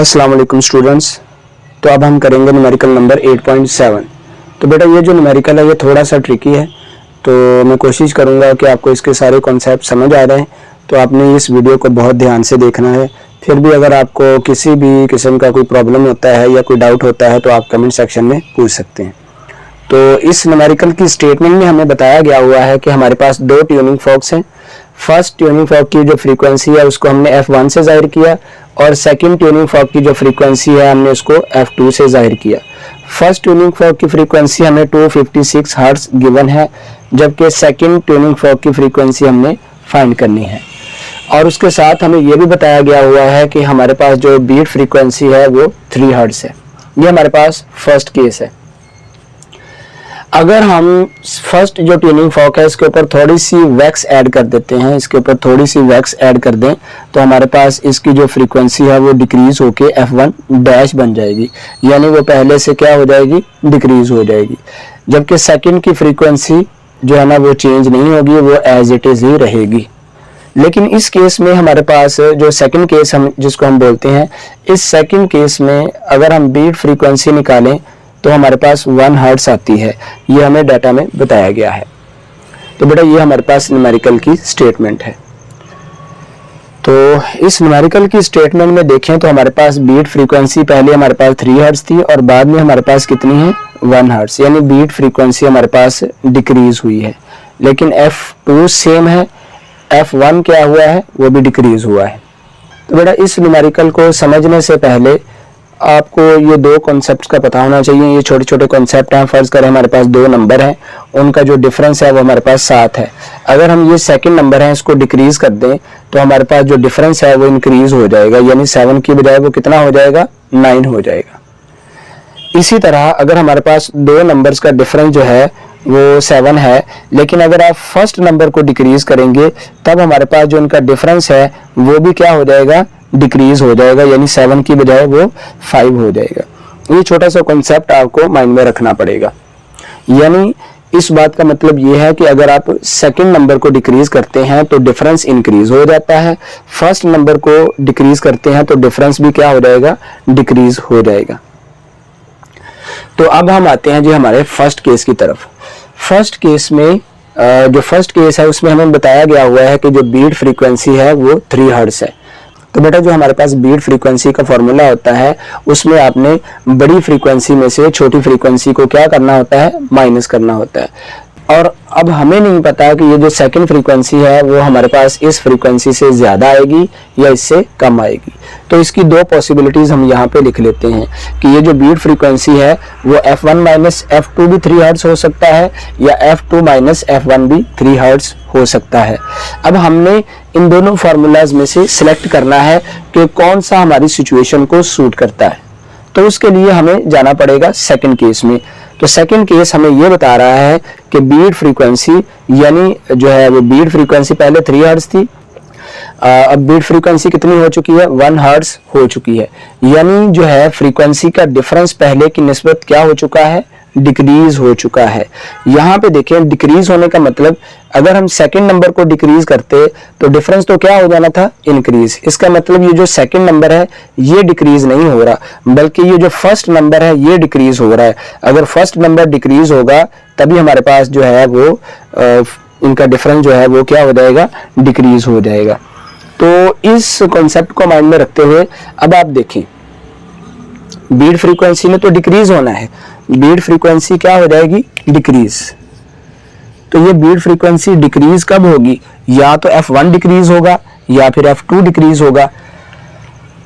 अस्सलाम वालेकुम स्टूडेंट्स। तो अब हम करेंगे न्यूमेरिकल नंबर 8.7। तो बेटा ये जो न्यूमेरिकल है ये थोड़ा सा ट्रिकी है, तो मैं कोशिश करूँगा कि आपको इसके सारे कॉन्सेप्ट समझ आ रहे हैं। तो आपने इस वीडियो को बहुत ध्यान से देखना है। फिर भी अगर आपको किसी भी किस्म का कोई प्रॉब्लम होता है या कोई डाउट होता है तो आप कमेंट सेक्शन में पूछ सकते हैं। तो इस न्यूमेरिकल की स्टेटमेंट में हमें बताया गया हुआ है कि हमारे पास दो ट्यूनिंग फॉर्क्स हैं। फर्स्ट ट्यूनिंग फॉर्क की जो फ्रीक्वेंसी है उसको हमने F1 से जाहिर किया और सेकंड ट्यूनिंग फॉर्क की जो फ्रीक्वेंसी है हमने उसको F2 से जाहिर किया। फर्स्ट ट्यूनिंग फॉर्क की फ्रीक्वेंसी हमें 256 हर्ट्ज गिवन है, जबकि सेकंड ट्यूनिंग फॉर्क की फ्रीक्वेंसी हमने फाइंड करनी है। और उसके साथ हमें यह भी बताया गया हुआ है कि हमारे पास जो बीट फ्रीक्वेंसी है वो 3 हर्ट्ज है। ये हमारे पास फर्स्ट केस है। अगर हम फर्स्ट जो ट्यूनिंग फॉर्क है इसके ऊपर थोड़ी सी वैक्स ऐड कर देते हैं, इसके ऊपर थोड़ी सी वैक्स ऐड कर दें तो हमारे पास इसकी जो फ्रीक्वेंसी है वो डिक्रीज होके F1 डैश बन जाएगी, यानी वो पहले से क्या हो जाएगी, डिक्रीज हो जाएगी। जबकि सेकंड की फ्रीक्वेंसी जो है ना वो चेंज नहीं होगी, वो एज इट इज ही रहेगी। लेकिन इस केस में हमारे पास जो सेकंड केस हम जिसको हम बोलते हैं, इस सेकंड केस में अगर हम बीट फ्रीक्वेंसी निकालें तो हमारे पास 1 हर्ट्ज आती है। ये हमें डाटा में बताया गया है। तो बेटा ये हमारे पास न्यूमेरिकल की स्टेटमेंट है। तो इस न्यूमेरिकल की स्टेटमेंट में देखें तो हमारे पास बीट फ्रीक्वेंसी पहले हमारे पास 3 हर्ट्ज थी और बाद में हमारे पास कितनी है, 1 हर्ट्ज, यानी बीट फ्रीक्वेंसी हमारे पास डिक्रीज हुई है। लेकिन F2 सेम है, F1 क्या हुआ है, वो भी डिक्रीज हुआ है। तो बेटा इस न्यूमेरिकल को समझने से पहले आपको ये दो कॉन्सेप्ट्स का पता होना चाहिए। ये छोटे छोटे कॉन्सेप्ट हैं। फर्ज करें हमारे पास 2 नंबर हैं, उनका जो डिफरेंस है वो हमारे पास 7 है। अगर हम ये सेकंड नंबर है इसको डिक्रीज कर दें तो हमारे पास जो डिफरेंस है वो इंक्रीज हो जाएगा, यानी 7 की बजाय वो कितना हो जाएगा, 9 हो जाएगा। इसी तरह अगर हमारे पास 2 नंबर्स का डिफरेंस जो है वो 7 है, लेकिन अगर आप फर्स्ट नंबर को डिक्रीज करेंगे तब हमारे पास जो उनका डिफरेंस है वो भी क्या हो जाएगा, डिक्रीज हो जाएगा, यानी 7 की बजाय वो 5 हो जाएगा। ये छोटा सा कॉन्सेप्ट आपको माइंड में रखना पड़ेगा। यानी इस बात का मतलब ये है कि अगर आप सेकंड नंबर को डिक्रीज करते हैं तो डिफरेंस इंक्रीज हो जाता है, फर्स्ट नंबर को डिक्रीज करते हैं तो डिफरेंस भी क्या हो जाएगा, डिक्रीज हो जाएगा। तो अब हम आते हैं जी हमारे फर्स्ट केस की तरफ। फर्स्ट केस में जो फर्स्ट केस है उसमें हमें बताया गया हुआ है कि जो बीट फ्रीक्वेंसी है वो 3 हर्ट्ज है। तो बेटा जो हमारे पास बीट फ्रीक्वेंसी का फॉर्मूला होता है उसमें आपने बड़ी फ्रीक्वेंसी में से छोटी फ्रीक्वेंसी को क्या करना होता है, माइनस करना होता है। और अब हमें नहीं पता कि ये जो सेकंड फ्रीक्वेंसी है वो हमारे पास इस फ्रीक्वेंसी से ज्यादा आएगी या इससे कम आएगी। तो इसकी 2 पॉसिबिलिटीज हम यहाँ पे लिख लेते हैं कि ये जो बीट फ्रीक्वेंसी है वो F1 माइनस F2 भी 3 हर्ट्ज हो सकता है या F2 माइनस F1 भी 3 हर्ट्ज हो सकता है। अब हमने इन दोनों फार्मूलाज में से सिलेक्ट करना है कि कौन सा हमारी सिचुएशन को सूट करता है। तो उसके लिए हमें जाना पड़ेगा सेकंड केस में। तो सेकंड केस हमें ये बता रहा है कि बीट फ्रीक्वेंसी यानी जो है वो बीट फ्रीक्वेंसी पहले 3 हर्ट्ज थी, अब बीट फ्रीक्वेंसी कितनी हो चुकी है, 1 हर्ट्ज हो चुकी है। यानी जो है फ्रीक्वेंसी का डिफरेंस पहले की निस्बत क्या हो चुका है, डिक्रीज हो चुका है। यहाँ पे देखें डिक्रीज होने का मतलब अगर हम सेकंड नंबर को डिक्रीज करते तो डिफरेंस तो क्या हो जाना था, इंक्रीज। इसका मतलब ये जो सेकंड नंबर है ये डिक्रीज नहीं हो रहा, बल्कि ये जो फर्स्ट नंबर है ये डिक्रीज हो रहा है। अगर फर्स्ट नंबर डिक्रीज होगा तभी हमारे पास जो है वो इनका डिफरेंस जो है वो क्या हो जाएगा, डिक्रीज हो जाएगा। तो इस कॉन्सेप्ट को माइंड में रखते हुए अब आप देखें बीट फ्रीक्वेंसी में तो डिक्रीज होना है, बीट फ्रीक्वेंसी क्या हो जाएगी, डिक्रीज। तो ये बीट फ्रीक्वेंसी डिक्रीज कब होगी, या तो F1 डिक्रीज होगा या फिर F2 डिक्रीज होगा।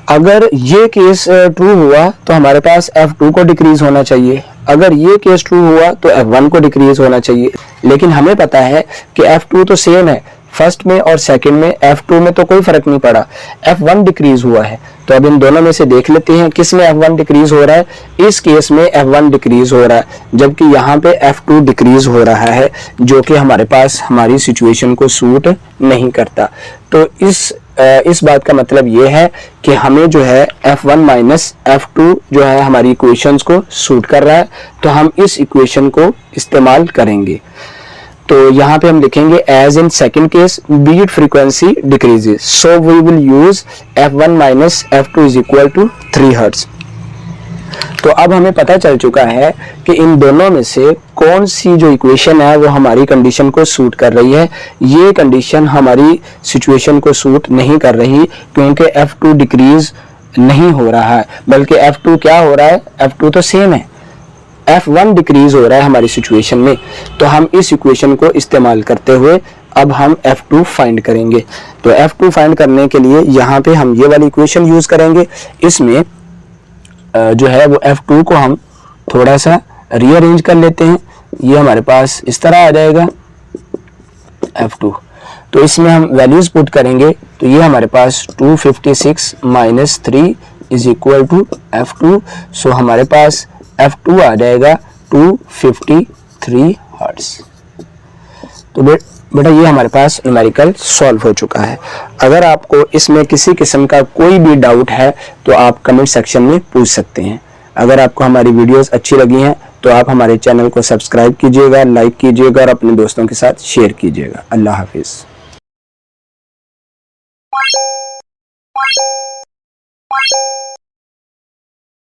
अगर ये केस ट्रू हुआ तो हमारे पास F2 को डिक्रीज होना चाहिए, अगर ये केस ट्रू हुआ तो F1 को डिक्रीज होना चाहिए। लेकिन हमें पता है कि F2 तो सेम है, फर्स्ट में और सेकंड में F2 में तो कोई फर्क नहीं पड़ा, F1 डिक्रीज हुआ है। तो अब इन दोनों में से देख लेते हैं किस में F1 डिक्रीज हो रहा है। इस केस में F1 डिक्रीज हो रहा है, जबकि यहाँ पे F2 डिक्रीज हो रहा है, जो कि हमारे पास हमारी सिचुएशन को सूट नहीं करता। तो इस बात का मतलब ये है कि हमें जो है F1 माइनस F2 जो है हमारी इक्वेशंस को सूट कर रहा है, तो हम इस इक्वेशन को इस्तेमाल करेंगे। तो यहाँ पे हम लिखेंगे as in second case beat frequency decreases, so we will use f1 minus f2 is equal to 3 hertz. तो अब हमें पता चल चुका है कि इन दोनों में से कौन सी जो इक्वेशन है वो हमारी कंडीशन को सूट कर रही है। ये कंडीशन हमारी सिचुएशन को सूट नहीं कर रही, क्योंकि f2 डिक्रीज नहीं हो रहा है, बल्कि f2 क्या हो रहा है, f2 तो सेम है, f1 डिक्रीज हो रहा है हमारी सिचुएशन में। तो हम इस इक्वेशन को इस्तेमाल करते हुए अब हम f2 फाइंड करेंगे। तो f2 फाइंड करने के लिए यहाँ पे हम ये वाली इक्वेशन यूज करेंगे। इसमें जो है वो f2 को हम थोड़ा सा रीअरेंज कर लेते हैं। ये हमारे पास इस तरह आ जाएगा f2। तो इसमें हम वैल्यूज पुट करेंगे, तो ये हमारे पास 256 minus 3 is equal to f2। So हमारे पास f2 आ जाएगा 253 हर्ट्ज। तो बेटा ये हमारे पास न्यूमेरिकल सॉल्व हो चुका है। अगर आपको इसमें किसी किस्म का कोई भी डाउट है तो आप कमेंट सेक्शन में पूछ सकते हैं। अगर आपको हमारी वीडियोस अच्छी लगी हैं तो आप हमारे चैनल को सब्सक्राइब कीजिएगा, लाइक कीजिएगा और अपने दोस्तों के साथ शेयर कीजिएगा। अल्लाह हाफिज़।